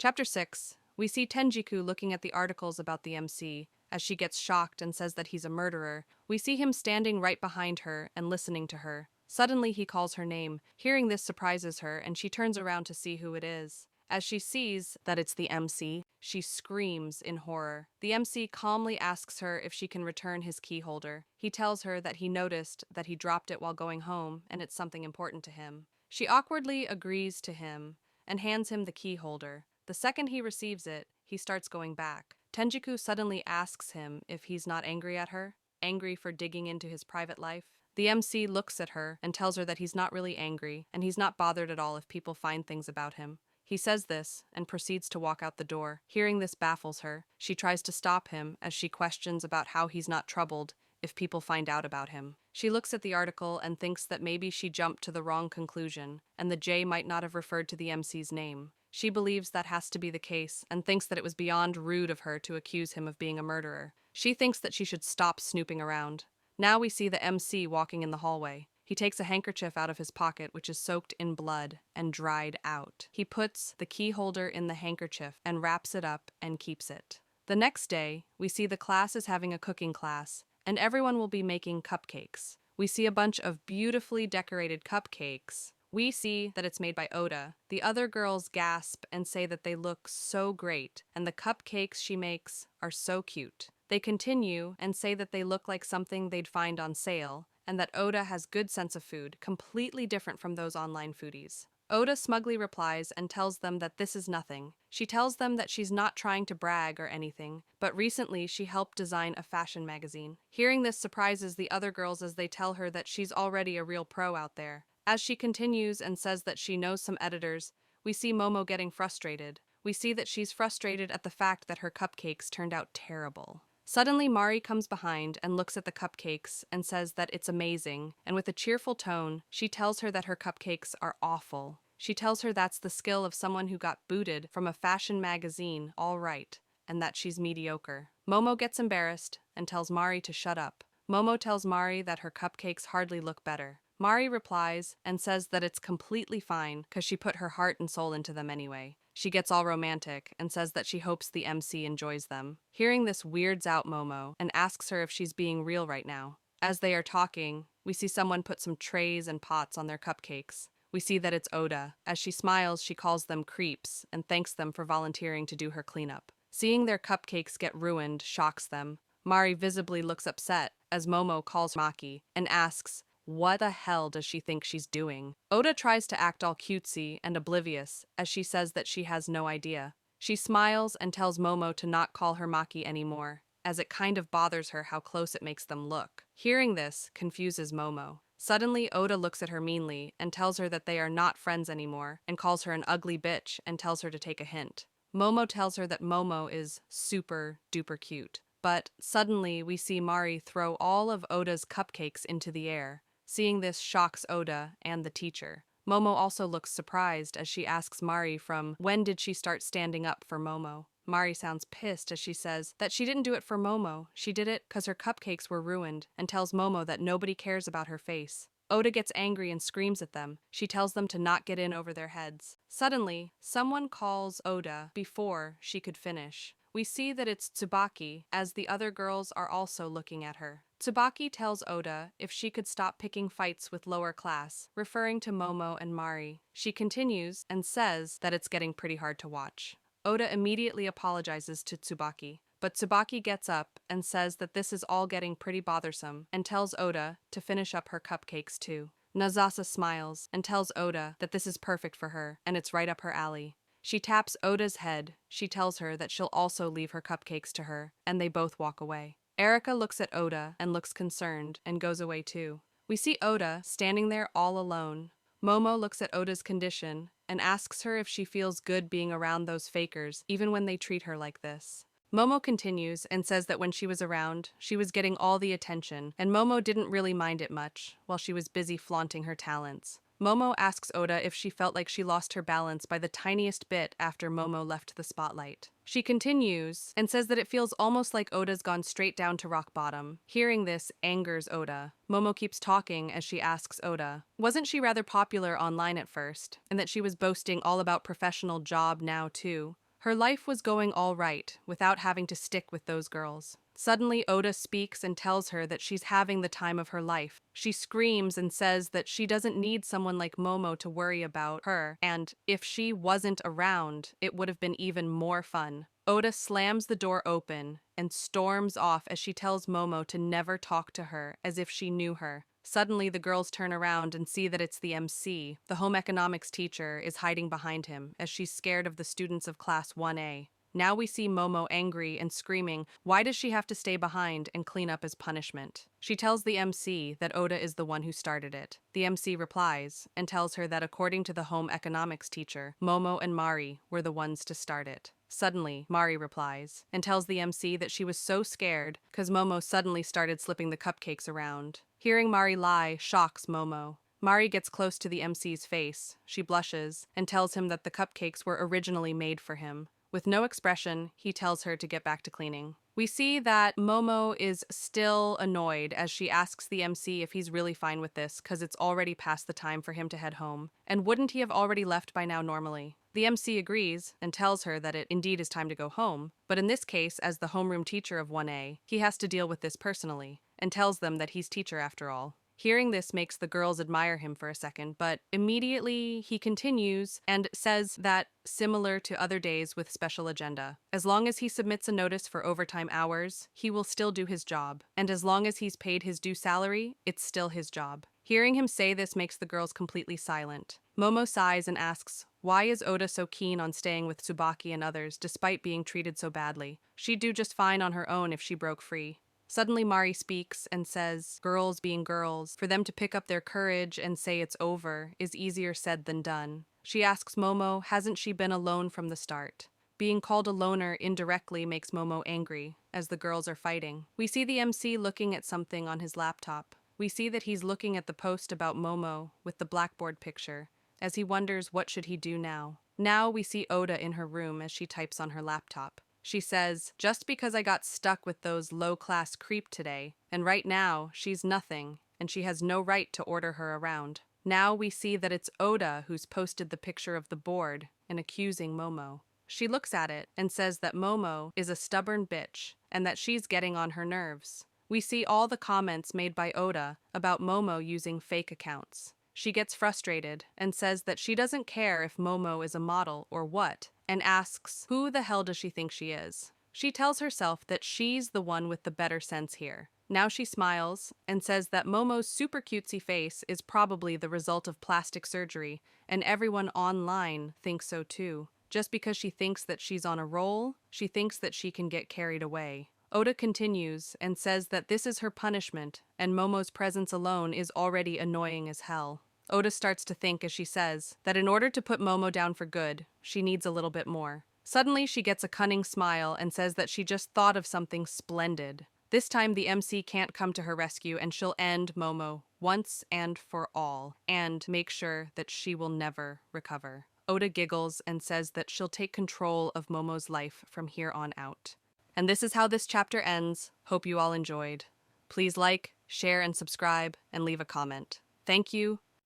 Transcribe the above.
Chapter 6. We see Tenjiku looking at the articles about the MC. As she gets shocked and says that he's a murderer, we see him standing right behind her and listening to her. Suddenly he calls her name. Hearing this surprises her, and she turns around to see who it is. As she sees that it's the MC, she screams in horror. The MC calmly asks her if she can return his key holder. He tells her that he noticed that he dropped it while going home and it's something important to him. She awkwardly agrees to him and hands him the key holder. The second he receives it, he starts going back. Tenjiku suddenly asks him if he's not angry at her, angry for digging into his private life. The MC looks at her and tells her that he's not really angry and he's not bothered at all if people find things about him. He says this and proceeds to walk out the door. Hearing this baffles her. She tries to stop him as she questions about how he's not troubled if people find out about him. She looks at the article and thinks that maybe she jumped to the wrong conclusion and the J might not have referred to the MC's name. She believes that has to be the case and thinks that it was beyond rude of her to accuse him of being a murderer. She thinks that she should stop snooping around. Now we see the MC walking in the hallway. He takes a handkerchief out of his pocket, which is soaked in blood and dried out. He puts the key holder in the handkerchief and wraps it up and keeps it. The next day, we see the class is having a cooking class, and everyone will be making cupcakes. We see a bunch of beautifully decorated cupcakes. We see that it's made by Oda. The other girls gasp and say that they look so great, and the cupcakes she makes are so cute. They continue and say that they look like something they'd find on sale, and that Oda has good sense of food, completely different from those online foodies. Oda smugly replies and tells them that this is nothing. She tells them that she's not trying to brag or anything, but recently she helped design a fashion magazine. Hearing this surprises the other girls as they tell her that she's already a real pro out there. As she continues and says that she knows some editors, we see Momo getting frustrated. We see that she's frustrated at the fact that her cupcakes turned out terrible. Suddenly, Mari comes behind and looks at the cupcakes and says that it's amazing, and with a cheerful tone, she tells her that her cupcakes are awful. She tells her that's the skill of someone who got booted from a fashion magazine, all right, and that she's mediocre. Momo gets embarrassed and tells Mari to shut up. Momo tells Mari that her cupcakes hardly look better. Mari replies and says that it's completely fine because she put her heart and soul into them anyway. She gets all romantic and says that she hopes the MC enjoys them. Hearing this weirds out Momo and asks her if she's being real right now. As they are talking, we see someone put some trays and pots on their cupcakes. We see that it's Oda. As she smiles, she calls them creeps and thanks them for volunteering to do her cleanup. Seeing their cupcakes get ruined shocks them. Mari visibly looks upset as Momo calls Maki and asks, what the hell does she think she's doing? Oda tries to act all cutesy and oblivious as she says that she has no idea. She smiles and tells Momo to not call her Maki anymore, as it kind of bothers her how close it makes them look. Hearing this confuses Momo. Suddenly, Oda looks at her meanly and tells her that they are not friends anymore and calls her an ugly bitch and tells her to take a hint. Momo tells her that Momo is super duper cute. But suddenly, we see Mari throw all of Oda's cupcakes into the air. Seeing this shocks Oda and the teacher. Momo also looks surprised as she asks Mari from when did she start standing up for Momo. Mari sounds pissed as she says that she didn't do it for Momo. She did it because her cupcakes were ruined and tells Momo that nobody cares about her face. Oda gets angry and screams at them. She tells them to not get in over their heads. Suddenly, someone calls Oda before she could finish. We see that it's Tsubaki, as the other girls are also looking at her. Tsubaki tells Oda if she could stop picking fights with lower class, referring to Momo and Mari. She continues and says that it's getting pretty hard to watch. Oda immediately apologizes to Tsubaki, but Tsubaki gets up and says that this is all getting pretty bothersome and tells Oda to finish up her cupcakes too. Nazasa smiles and tells Oda that this is perfect for her and it's right up her alley. She taps Oda's head. She tells her that she'll also leave her cupcakes to her, and they both walk away. Erika looks at Oda and looks concerned and goes away too. We see Oda standing there all alone. Momo looks at Oda's condition and asks her if she feels good being around those fakers, even when they treat her like this. Momo continues and says that when she was around, she was getting all the attention, and Momo didn't really mind it much while she was busy flaunting her talents. Momo asks Oda if she felt like she lost her balance by the tiniest bit after Momo left the spotlight. She continues and says that it feels almost like Oda's gone straight down to rock bottom. Hearing this angers Oda. Momo keeps talking as she asks Oda, wasn't she rather popular online at first, and that she was boasting all about professional job now too? Her life was going all right without having to stick with those girls. Suddenly, Oda speaks and tells her that she's having the time of her life. She screams and says that she doesn't need someone like Momo to worry about her, and if she wasn't around, it would have been even more fun. Oda slams the door open and storms off as she tells Momo to never talk to her as if she knew her. Suddenly, the girls turn around and see that it's the MC. The home economics teacher is hiding behind him as she's scared of the students of Class 1A. Now we see Momo angry and screaming, why does she have to stay behind and clean up as punishment? She tells the MC that Oda is the one who started it. The MC replies and tells her that according to the home economics teacher, Momo and Mari were the ones to start it. Suddenly, Mari replies and tells the MC that she was so scared because Momo suddenly started slipping the cupcakes around. Hearing Mari lie shocks Momo. Mari gets close to the MC's face. She blushes and tells him that the cupcakes were originally made for him. With no expression, he tells her to get back to cleaning. We see that Momo is still annoyed as she asks the MC if he's really fine with this because it's already past the time for him to head home. And wouldn't he have already left by now normally? The MC agrees and tells her that it indeed is time to go home, but in this case, as the homeroom teacher of 1A, he has to deal with this personally, and tells them that he's teacher after all. Hearing this makes the girls admire him for a second, but immediately he continues and says that, similar to other days with special agenda, as long as he submits a notice for overtime hours, he will still do his job, and as long as he's paid his due salary, it's still his job. Hearing him say this makes the girls completely silent. Momo sighs and asks, why is Oda so keen on staying with Tsubaki and others despite being treated so badly? She'd do just fine on her own if she broke free. Suddenly Mari speaks and says, girls being girls, for them to pick up their courage and say it's over is easier said than done. She asks Momo, hasn't she been alone from the start? Being called a loner indirectly makes Momo angry, as the girls are fighting. We see the MC looking at something on his laptop. We see that he's looking at the post about Momo with the blackboard picture, as he wonders what should he do now. Now we see Oda in her room as she types on her laptop. She says, just because I got stuck with those low-class creep today, and right now she's nothing, and she has no right to order her around. Now we see that it's Oda who's posted the picture of the board and accusing Momo. She looks at it and says that Momo is a stubborn bitch and that she's getting on her nerves. We see all the comments made by Oda about Momo using fake accounts. She gets frustrated and says that she doesn't care if Momo is a model or what, and asks, who the hell does she think she is? She tells herself that she's the one with the better sense here. Now she smiles and says that Momo's super cutesy face is probably the result of plastic surgery, and everyone online thinks so too. Just because she thinks that she's on a roll, she thinks that she can get carried away. Oda continues and says that this is her punishment, and Momo's presence alone is already annoying as hell. Oda starts to think as she says that in order to put Momo down for good, she needs a little bit more. Suddenly she gets a cunning smile and says that she just thought of something splendid. This time the MC can't come to her rescue and she'll end Momo once and for all, and make sure that she will never recover. Oda giggles and says that she'll take control of Momo's life from here on out. And this is how this chapter ends. Hope you all enjoyed. Please like, share, and subscribe, and leave a comment. Thank you,